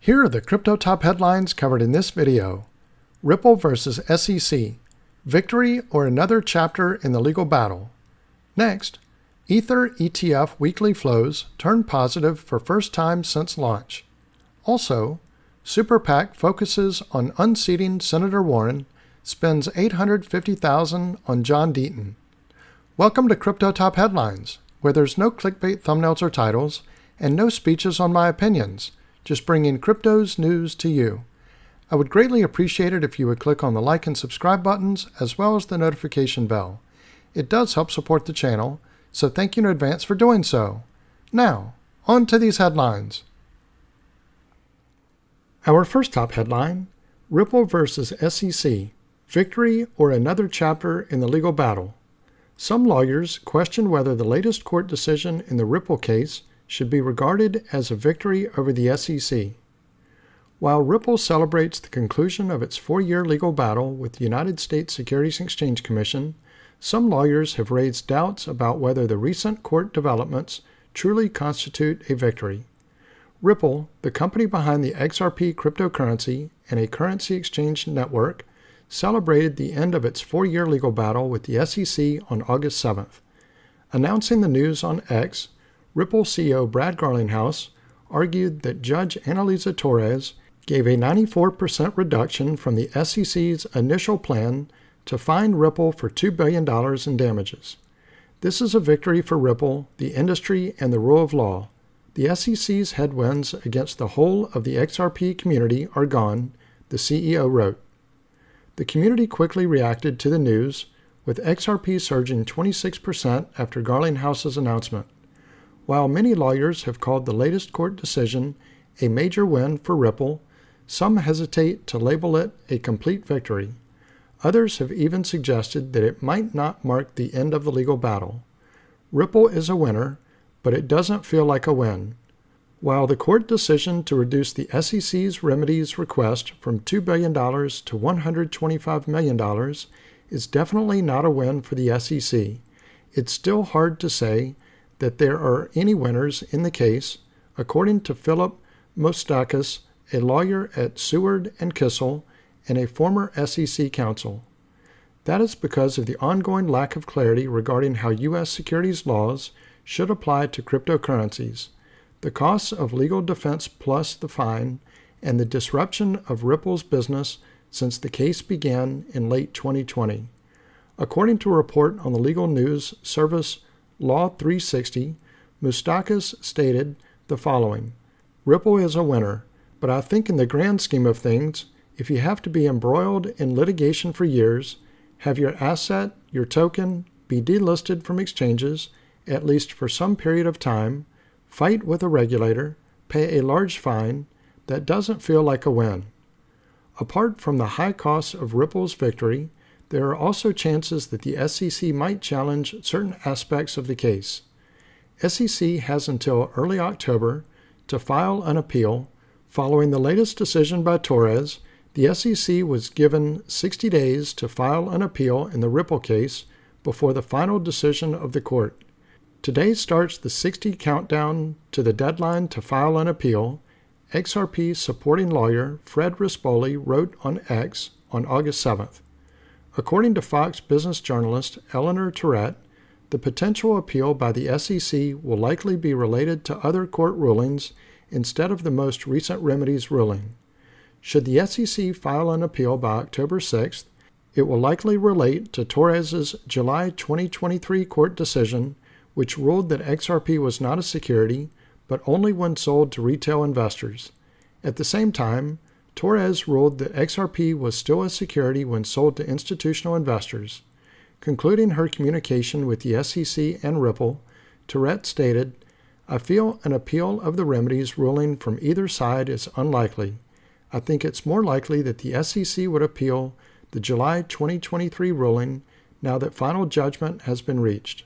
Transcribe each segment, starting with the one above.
Here are the crypto top headlines covered in this video. Ripple versus SEC. Victory or another chapter in the legal battle. Next, Ether ETF weekly flows turn positive for first time since launch. Also, Super PAC focuses on unseating Senator Warren, spends $850,000 on John Deaton. Welcome to Crypto Top Headlines, where there's no clickbait thumbnails or titles, and no speeches on my opinions, just bringing crypto's news to you. I would greatly appreciate it if you would click on the like and subscribe buttons, as well as the notification bell. It does help support the channel, so thank you in advance for doing so. Now, on to these headlines. Our first top headline, Ripple versus SEC. Victory or another chapter in the legal battle. Some lawyers question whether the latest court decision in the Ripple case should be regarded as a victory over the SEC. While Ripple celebrates the conclusion of its 4-year legal battle with the United States Securities and Exchange Commission, some lawyers have raised doubts about whether the recent court developments truly constitute a victory. Ripple, the company behind the XRP cryptocurrency and a currency exchange network, celebrated the end of its 4-year legal battle with the SEC on August 7th. Announcing the news on X, Ripple CEO Brad Garlinghouse argued that Judge Annalisa Torres gave a 94% reduction from the SEC's initial plan to fine Ripple for $2 billion in damages. This is a victory for Ripple, the industry, and the rule of law. The SEC's headwinds against the whole of the XRP community are gone, the CEO wrote. The community quickly reacted to the news, with XRP surging 26% after Garlinghouse's announcement. While many lawyers have called the latest court decision a major win for Ripple, some hesitate to label it a complete victory. Others have even suggested that it might not mark the end of the legal battle. Ripple is a winner, but it doesn't feel like a win. While the court decision to reduce the SEC's remedies request from $2 billion to $125 million is definitely not a win for the SEC, it's still hard to say that there are any winners in the case, according to Philip Mostakis, a lawyer at Seward and Kissel and a former SEC counsel. That is because of the ongoing lack of clarity regarding how U.S. securities laws should apply to cryptocurrencies, the costs of legal defense plus the fine, and the disruption of Ripple's business since the case began in late 2020. According to a report on the legal news service Law 360, Moustakis stated the following: Ripple is a winner, but I think in the grand scheme of things, if you have to be embroiled in litigation for years, have your asset, your token, be delisted from exchanges, at least for some period of time, fight with a regulator, pay a large fine, that doesn't feel like a win. Apart from the high cost of Ripple's victory, there are also chances that the SEC might challenge certain aspects of the case. SEC has until early October to file an appeal. Following the latest decision by Torres, the SEC was given 60 days to file an appeal in the Ripple case before the final decision of the court. Today starts the 60 countdown to the deadline to file an appeal, XRP supporting lawyer Fred Rispoli wrote on X on August 7th. According to Fox business journalist Eleanor Tourette, the potential appeal by the SEC will likely be related to other court rulings instead of the most recent remedies ruling. Should the SEC file an appeal by October 6th, it will likely relate to Torres's July 2023 court decision, which ruled that XRP was not a security, but only when sold to retail investors. At the same time, Torres ruled that XRP was still a security when sold to institutional investors. Concluding her communication with the SEC and Ripple, Tourette stated, "I feel an appeal of the remedies ruling from either side is unlikely. I think it's more likely that the SEC would appeal the July 2023 ruling now that final judgment has been reached.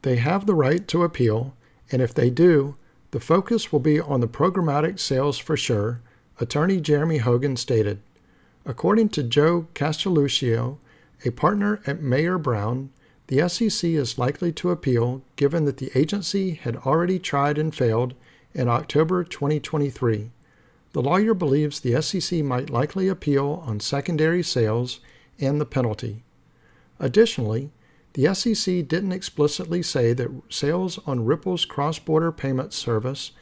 They have the right to appeal, and if they do, the focus will be on the programmatic sales for sure," Attorney Jeremy Hogan stated. According to Joe Castelluccio, a partner at Mayer Brown, the SEC is likely to appeal given that the agency had already tried and failed in October 2023. The lawyer believes the SEC might likely appeal on secondary sales and the penalty. Additionally, the SEC didn't explicitly say that sales on Ripple's cross-border payment service,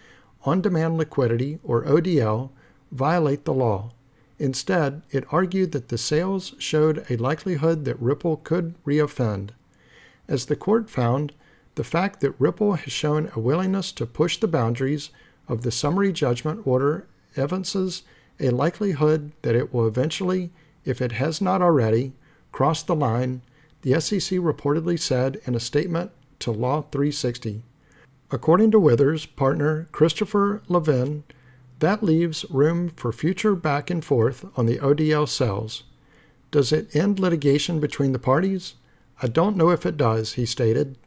on-demand liquidity, or ODL, violate the law. Instead, it argued that the sales showed a likelihood that Ripple could reoffend. As the court found, the fact that Ripple has shown a willingness to push the boundaries of the summary judgment order evinces a likelihood that it will eventually, if it has not already, cross the line, the SEC reportedly said in a statement to Law 360. According to Withers' partner Christopher Levin, that leaves room for future back and forth on the ODL sales. Does it end litigation between the parties? I don't know if it does, he stated.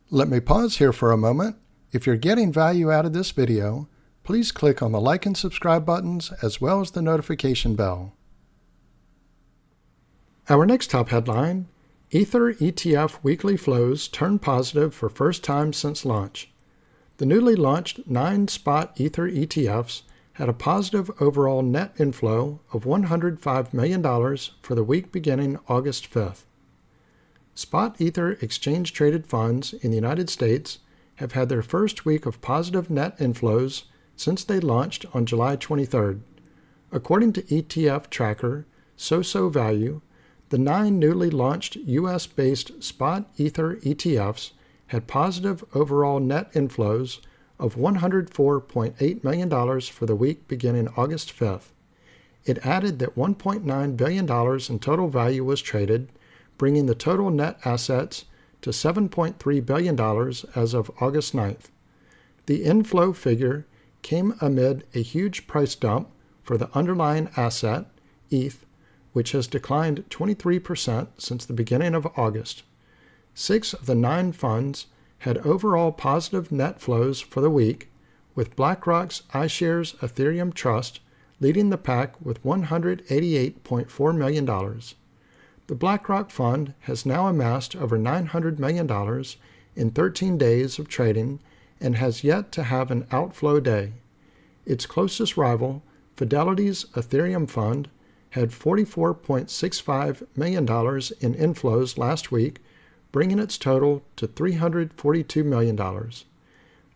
Let me pause here for a moment. If you're getting value out of this video, please click on the like and subscribe buttons as well as the notification bell. Our next top headline, Ether ETF weekly flows turn positive for first time since launch. The newly launched 9 spot Ether ETFs had a positive overall net inflow of $105 million for the week beginning August 5th. Spot Ether exchange-traded funds in the United States have had their first week of positive net inflows since they launched on July 23rd. According to ETF tracker SoSo Value, the 9 newly launched U.S.-based spot Ether ETFs had positive overall net inflows of $104.8 million for the week beginning August 5th. It added that $1.9 billion in total value was traded, bringing the total net assets to $7.3 billion as of August 9th. The inflow figure came amid a huge price dump for the underlying asset, ETH, which has declined 23% since the beginning of August. 6 of the 9 funds had overall positive net flows for the week, with BlackRock's iShares Ethereum Trust leading the pack with $188.4 million. The BlackRock fund has now amassed over $900 million in 13 days of trading and has yet to have an outflow day. Its closest rival, Fidelity's Ethereum fund, had $44.65 million in inflows last week, bringing its total to $342 million.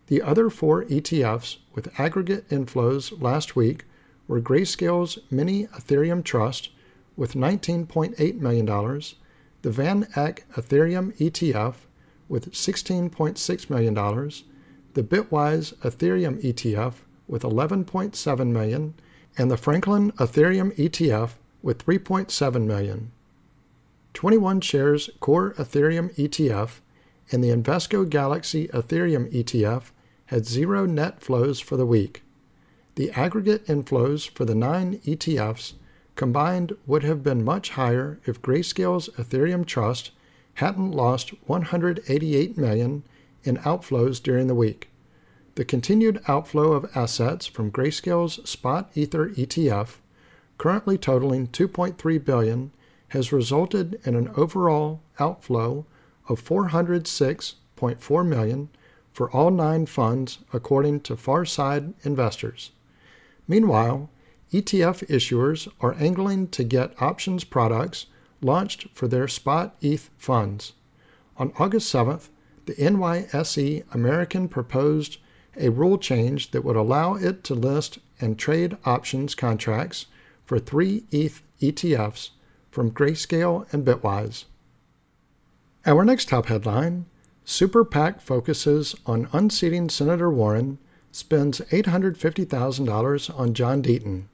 The other 4 ETFs with aggregate inflows last week were Grayscale's Mini Ethereum Trust with $19.8 million, the Van Eck Ethereum ETF with $16.6 million, the Bitwise Ethereum ETF with $11.7 million, and the Franklin Ethereum ETF with $3.7 million. 21 Shares Core Ethereum ETF and the Invesco Galaxy Ethereum ETF had 0 net flows for the week. The aggregate inflows for the 9 ETFs combined would have been much higher if Grayscale's Ethereum Trust hadn't lost $188 million in outflows during the week. The continued outflow of assets from Grayscale's Spot Ether ETF, currently totaling $2.3 billion, has resulted in an overall outflow of $406.4 million for all 9 funds, according to Farside Investors. Meanwhile, ETF issuers are angling to get options products launched for their Spot ETH funds. On August 7th, the NYSE American proposed a rule change that would allow it to list and trade options contracts for 3 ETH ETFs from Grayscale and Bitwise. Our next top headline, Super PAC focuses on unseating Senator Warren, spends $850,000 on John Deaton.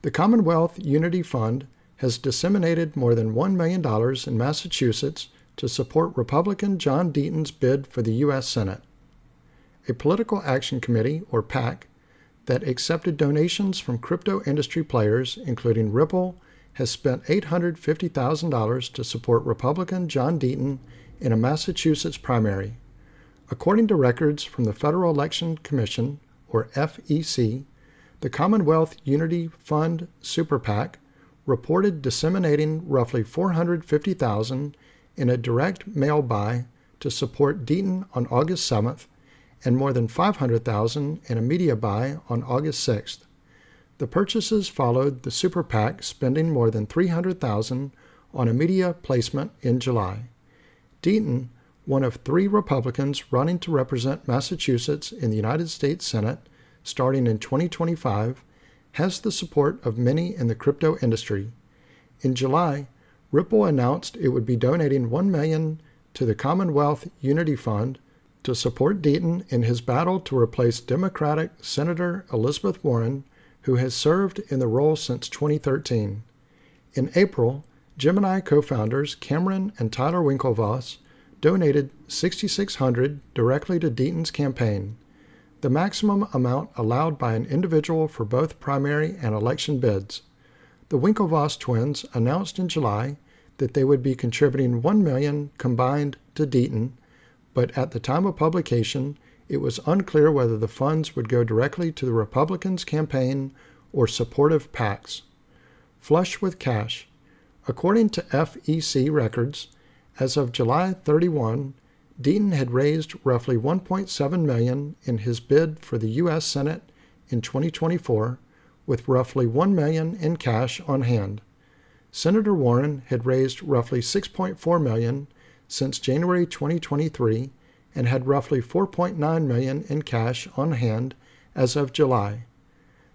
The Commonwealth Unity Fund has disseminated more than $1 million in Massachusetts to support Republican John Deaton's bid for the U.S. Senate. A political action committee, or PAC, that accepted donations from crypto industry players, including Ripple, has spent $850,000 to support Republican John Deaton in a Massachusetts primary. According to records from the Federal Election Commission, or FEC, the Commonwealth Unity Fund Super PAC reported disseminating roughly $450,000 in a direct mail buy to support Deaton on August 7th, and more than $500,000 in a media buy on August 6th. The purchases followed the Super PAC spending more than $300,000 on a media placement in July. Deaton, one of 3 Republicans running to represent Massachusetts in the United States Senate starting in 2025, has the support of many in the crypto industry. In July, Ripple announced it would be donating $1 million to the Commonwealth Unity Fund to support Deaton in his battle to replace Democratic Senator Elizabeth Warren, who has served in the role since 2013. In April, Gemini co-founders Cameron and Tyler Winklevoss donated $6,600 directly to Deaton's campaign, the maximum amount allowed by an individual for both primary and election bids. The Winklevoss twins announced in July that they would be contributing $1 million combined to Deaton, but at the time of publication, it was unclear whether the funds would go directly to the Republicans' campaign or supportive PACs. Flush with cash. According to FEC records, as of July 31, Deaton had raised roughly $1.7 million in his bid for the U.S. Senate in 2024, with roughly $1 million in cash on hand. Senator Warren had raised roughly $6.4 million since January 2023 and had roughly $4.9 million in cash on hand as of July.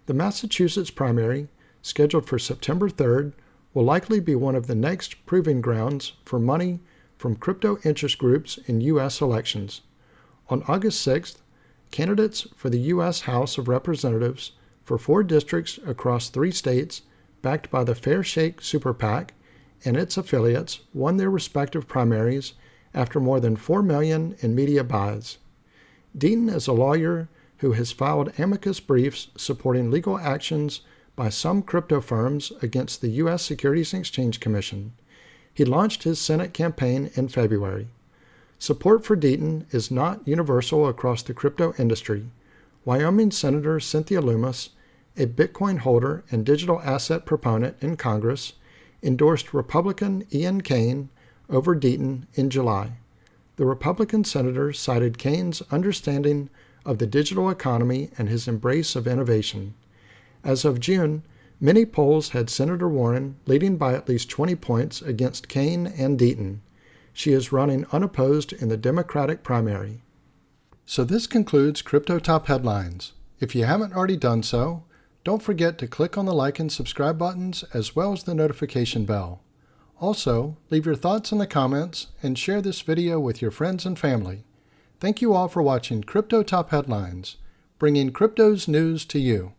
The Massachusetts primary, scheduled for September 3rd, will likely be one of the next proving grounds for money from crypto interest groups in U.S. elections. On August 6th, candidates for the U.S. House of Representatives for 4 districts across 3 states, backed by the Fair Shake Super PAC and its affiliates, won their respective primaries after more than $4 million in media buys. Deaton is a lawyer who has filed amicus briefs supporting legal actions by some crypto firms against the U.S. Securities and Exchange Commission. He launched his Senate campaign in February. Support for Deaton is not universal across the crypto industry. Wyoming Senator Cynthia Lummis, a Bitcoin holder and digital asset proponent in Congress, endorsed Republican Ian Cain over Deaton in July. The Republican senator cited Cain's understanding of the digital economy and his embrace of innovation. As of June, many polls had Senator Warren leading by at least 20 points against Cain and Deaton. She is running unopposed in the Democratic primary. So this concludes Crypto Top Headlines. If you haven't already done so, don't forget to click on the like and subscribe buttons as well as the notification bell. Also, leave your thoughts in the comments and share this video with your friends and family. Thank you all for watching Crypto Top Headlines, bringing crypto's news to you.